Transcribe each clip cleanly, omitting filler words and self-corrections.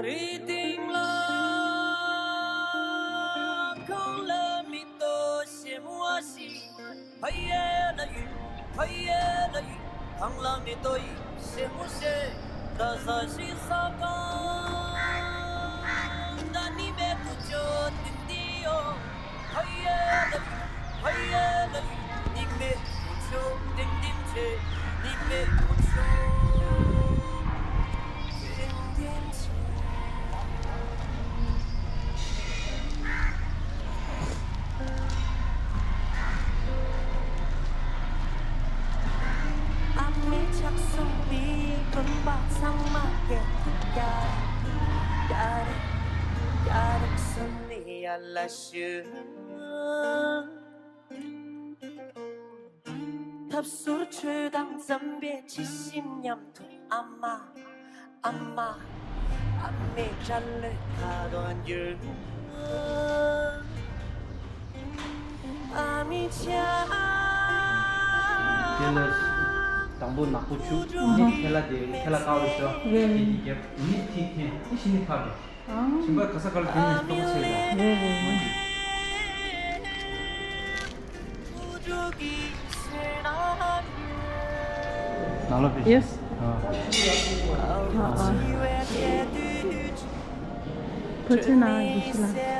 reading là không lỡ mi tô sẽ mua gì hay là gì hay là gì thằng lỡ mi tôi sẽ mua sẽ ta ra gì sao con đã đi về tu cho tình yêu hay là gì hay là gì đi về tu cho tình tình thế đi về tu cho là sương thấp số chưa đang dẫm bia chỉ xin nhầm thôi amma ammi trả lời thà đoàn dương ammi cha 당분 나쁘추 텔라 가오르셔 이게 미티티 이신이 파베 신발 가사갈 때문에 또 세요 나라비 Yes. Putuna Gisela.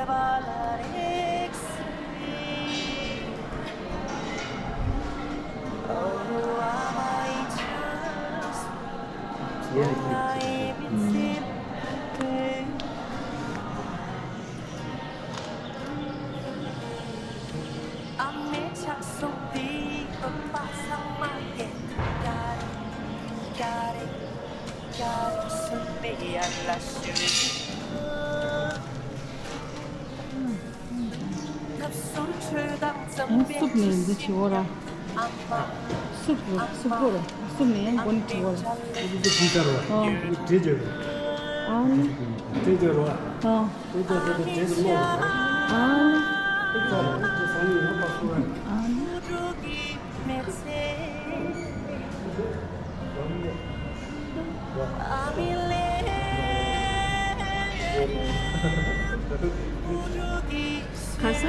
숲 내는데 지워라. 숲으로. 숲 내는 건 지워라. 이게 진짜로 와. 제대로. 아니. 제대로 와. 어. 제대로 먹어. 아니. 이거 산이 한 바퀴 와. 아니. 가서?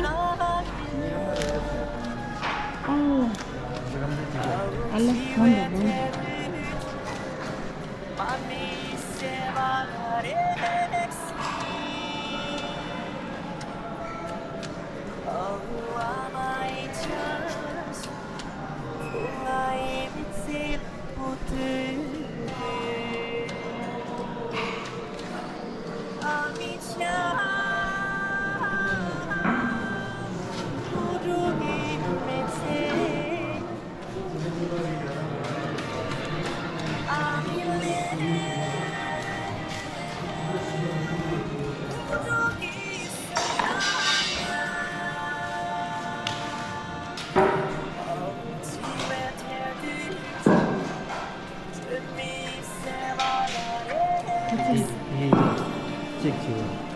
아우. 알라, 뭔데.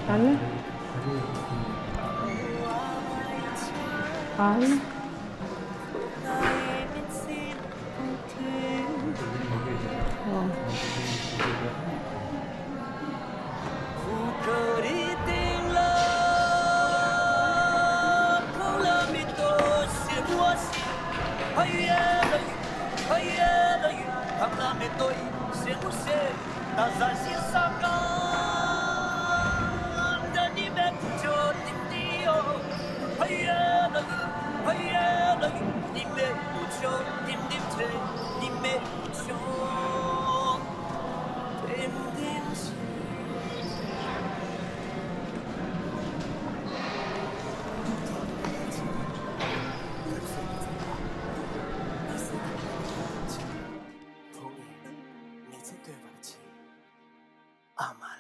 알라? 알라? 아마